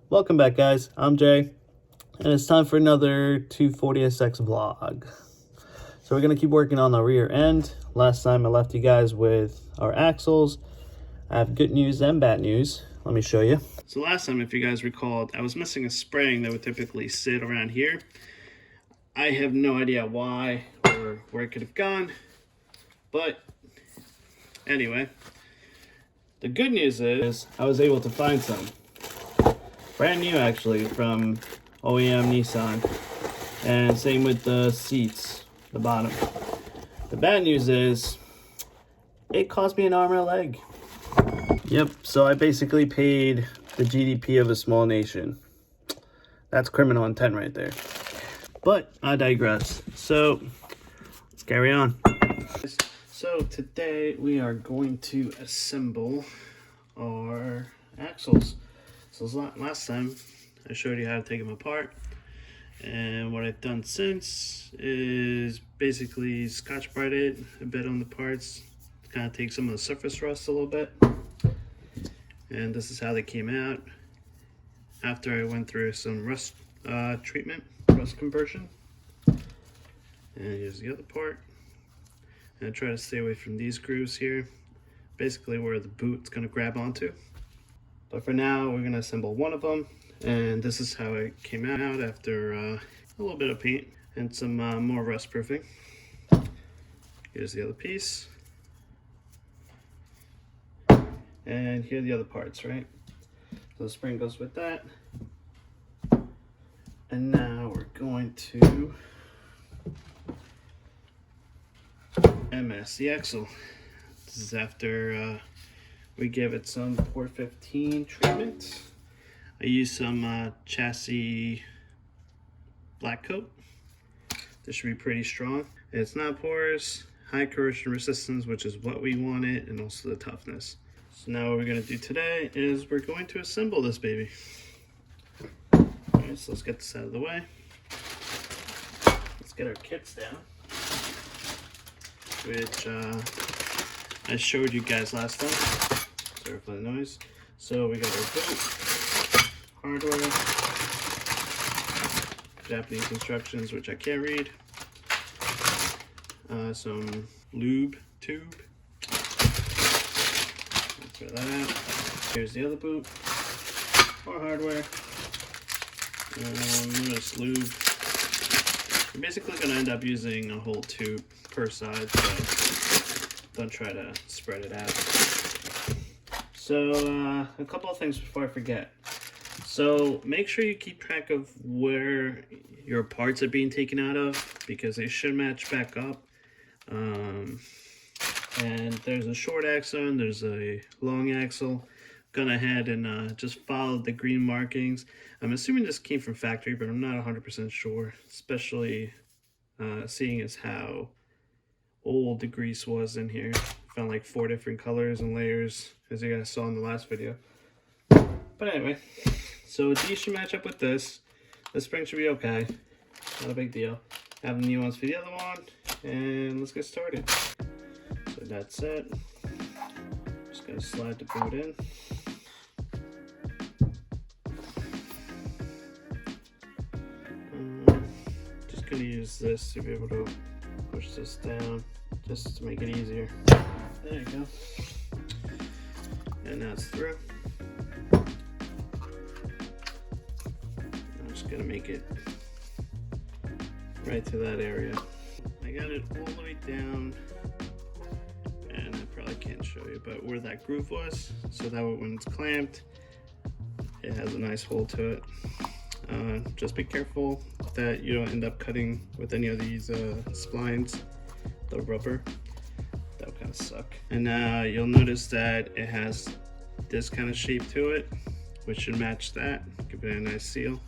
Welcome back, guys. I'm Jay, and it's time for another 240SX vlog. So we're going to keep working on the rear end. Last time I left you guys with our axles. I have good news and bad news. Let me show you. So last time, if you guys recalled, I was missing a spring that would typically sit around here. I have no idea why or where it could have gone, but anyway, the good news is I was able to find some. Brand new, actually, from OEM Nissan. And same with the seats, the bottom. The bad news is it cost me an arm and a leg. Yep, so I basically paid the GDP of a small nation. That's criminal intent right there. But I digress. So let's carry on. So today we are going to assemble our axles. So last time I showed you how to take them apart, and what I've done since is basically scotch-brite it a bit on the parts to kind of take some of the surface rust a little bit. And this is how they came out after I went through some rust treatment, rust conversion. And here's the other part. And I try to stay away from these grooves here, basically where the boot's going to grab onto. But for now, we're going to assemble one of them, and this is how it came out after a little bit of paint and some more rust proofing. Here's the other piece. And here are the other parts, right? So the spring goes with that. And now we're going to MS the axle. This is after we gave it some 415 treatment. I used some chassis black coat. This should be pretty strong. It's not porous, high corrosion resistance, which is what we wanted, and also the toughness. So now what we're going to do today is we're going to assemble this baby. Alright, so let's get this out of the way. Let's get our kits down, which I showed you guys last time. Sorry for the noise. So we got our boot, hardware, Japanese instructions, which I can't read, some lube tube. Throw that out. Here's the other boot, more hardware, this lube. You're basically going to end up using a whole tube per side, so don't try to spread it out. So a couple of things before I forget. So make sure you keep track of where your parts are being taken out of, because they should match back up. And there's a short axle and there's a long axle. Gone ahead and just followed the green markings. I'm assuming this came from factory, but I'm not 100% sure, especially seeing as how old the grease was in here. Found like 4 different colors and layers, as you guys saw in the last video. But anyway, so these should match up with this. The spring should be okay, not a big deal. Have the new ones for the other one, and let's get started. So that's it. Just gonna slide the boot in. Just gonna use this to be able to push this down, just to make it easier. There you go. And now it's through. I'm just gonna make it right to that area. I got it all the way down, and I probably can't show you, but where that groove was, so that way when it's clamped, it has a nice hole to it. Just be careful that you don't end up cutting with any of these splines, the rubber. That would kind of suck. And you'll notice that it has this kind of shape to it, which should match that. Give it a nice seal.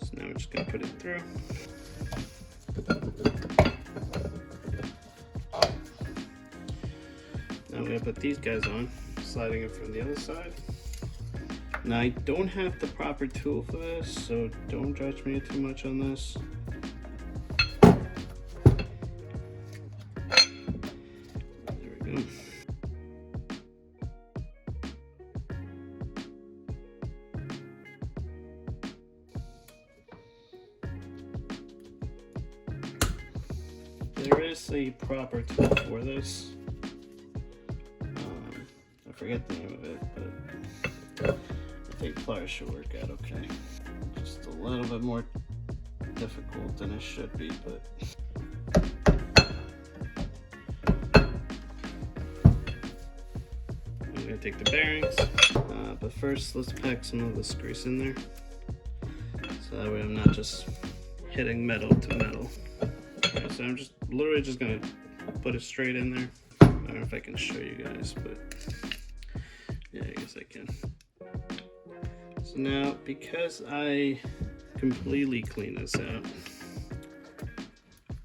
So now we're just gonna put it through. Now I'm gonna put these guys on, sliding it from the other side. Now I don't have the proper tool for this, so don't judge me too much on this. There we go. there is a proper tool for this. I forget the name of it, but I think pliers should work out okay. Just a little bit more difficult than it should be, but I'm gonna take the bearings, but first let's pack some of this grease in there, so that way I'm not just hitting metal to metal. Okay, so I'm just literally just gonna put it straight in there. I don't know if I can show you guys, but yeah, I guess I can. So now, because I completely clean this out,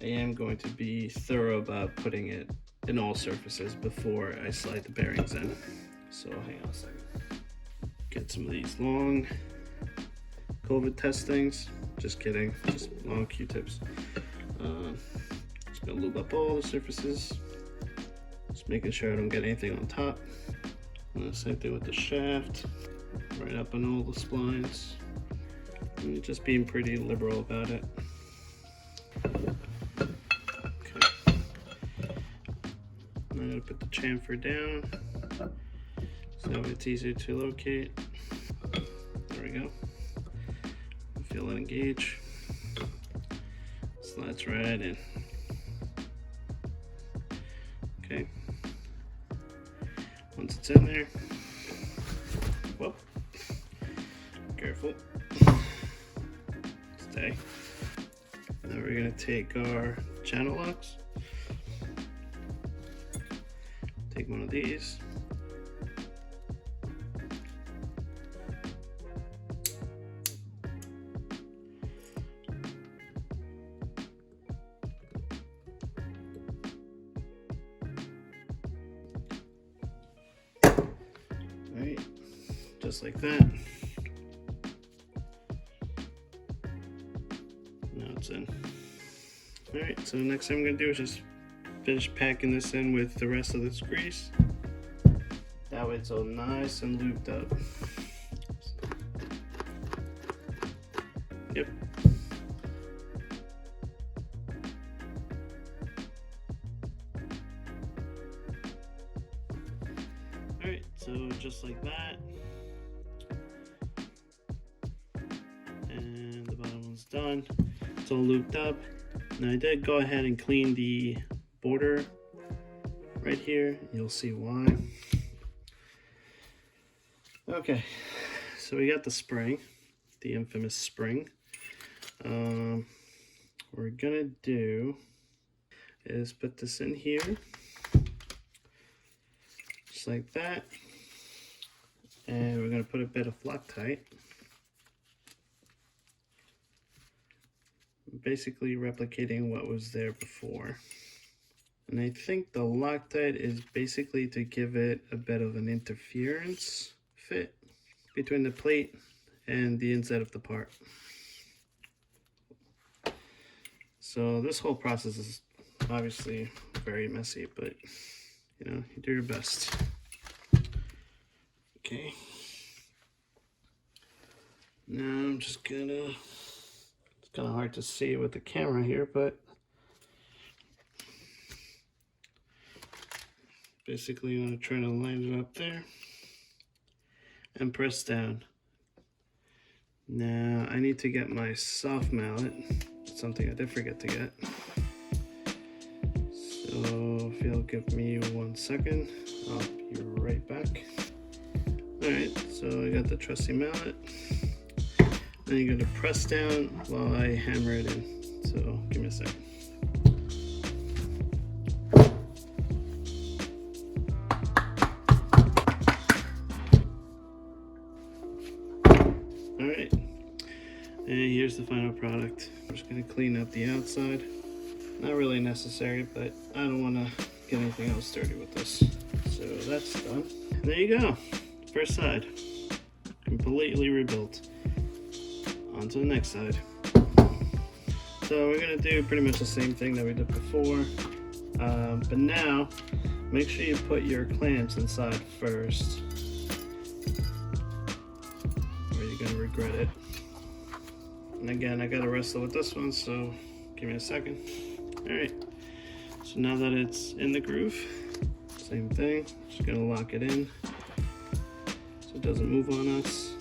I am going to be thorough about putting it in all surfaces before I slide the bearings in. So hang on a second. Get some of these long COVID testings. Just kidding, just long Q-tips. Just gonna lube up all the surfaces. Just making sure I don't get anything on top. Same thing with the shaft. Right up on all the splines. And just being pretty liberal about it. Okay. I'm gonna put the chamfer down so it's easier to locate. There we go. Feel it engage. Slides right in. Okay. Once it's in there, whoop, careful, stay. Now we're gonna take our channel locks, take one of these, right, just like that. Now it's in. All right, so the next thing I'm gonna do is just finish packing this in with the rest of this grease. That way it's all nice and lubed up. Yep. All right, so just like that. And the bottom one's done. It's all looped up. Now I did go ahead and clean the border right here. You'll see why. Okay, so we got the spring, the infamous spring. What we're gonna do is put this in here, just like that. And we're gonna put a bit of Loctite. Basically replicating what was there before. And I think the Loctite is basically to give it a bit of an interference fit between the plate and the inside of the part. So this whole process is obviously very messy, but you know, you do your best. Okay. Now I'm just gonna, it's kind of hard to see with the camera here, but basically I'm gonna try to line it up there and press down. Now I need to get my soft mallet. It's something I did forget to get. So if you'll give me 1 second, I'll be right back. Alright, so I got the trusty mallet. Then you're going to press down while I hammer it in. So give me a second. Alright, and here's the final product. I'm just going to clean up the outside. Not really necessary, but I don't want to get anything else dirty with this. So that's done. And there you go. First side. Completely rebuilt. On to the next side. So we're going to do pretty much the same thing that we did before. But now, make sure you put your clamps inside first, or you're going to regret it. And again, I got to wrestle with this one, so give me a second. Alright, So now that it's in the groove, same thing, just gonna lock it in so it doesn't move on us.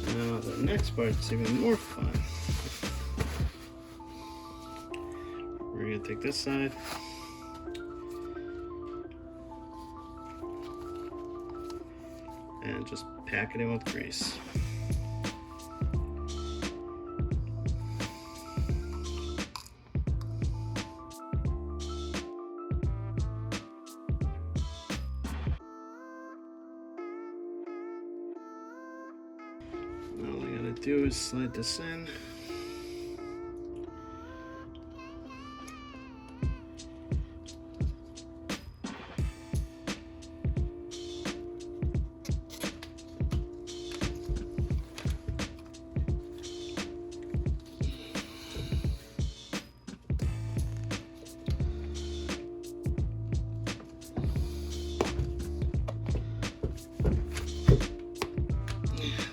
Now the next part's even more fun. We're gonna take this side and just pack it in with grease. All I gotta do is slide this in.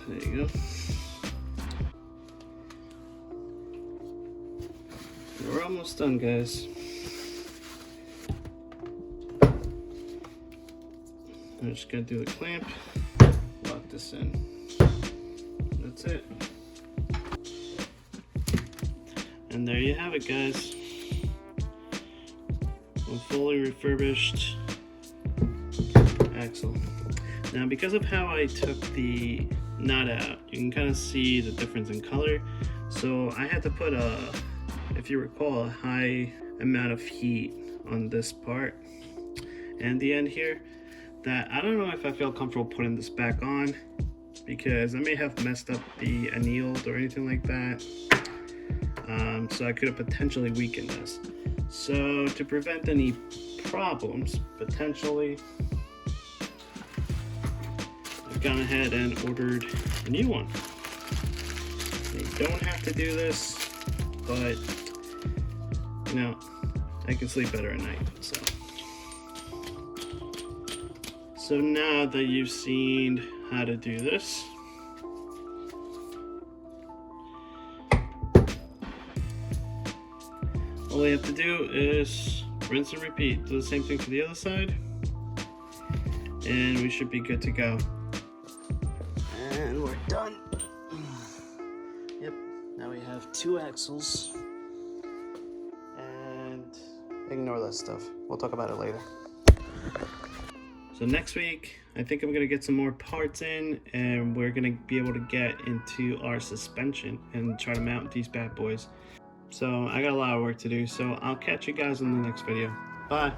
There you go. We're almost done, guys. I'm just gonna do the clamp, lock this in. That's it. And there you have it, guys. A fully refurbished axle. Now, because of how I took the nut out, you can kind of see the difference in color. So I had to put if you recall, a high amount of heat on this part and the end here, that I don't know if I feel comfortable putting this back on, because I may have messed up the annealed or anything like that. So I could have potentially weakened this. So to prevent any problems, potentially, I've gone ahead and ordered a new one. You don't have to do this, but you know, I can sleep better at night. So now that you've seen how to do this, all you have to do is rinse and repeat. Do the same thing for the other side, and we should be good to go. And we're done. Yep, now we have 2 axles. And ignore that stuff. We'll talk about it later. So next week, I think I'm gonna get some more parts in, and we're gonna be able to get into our suspension and try to mount these bad boys. So I got a lot of work to do, so I'll catch you guys in the next video. Bye.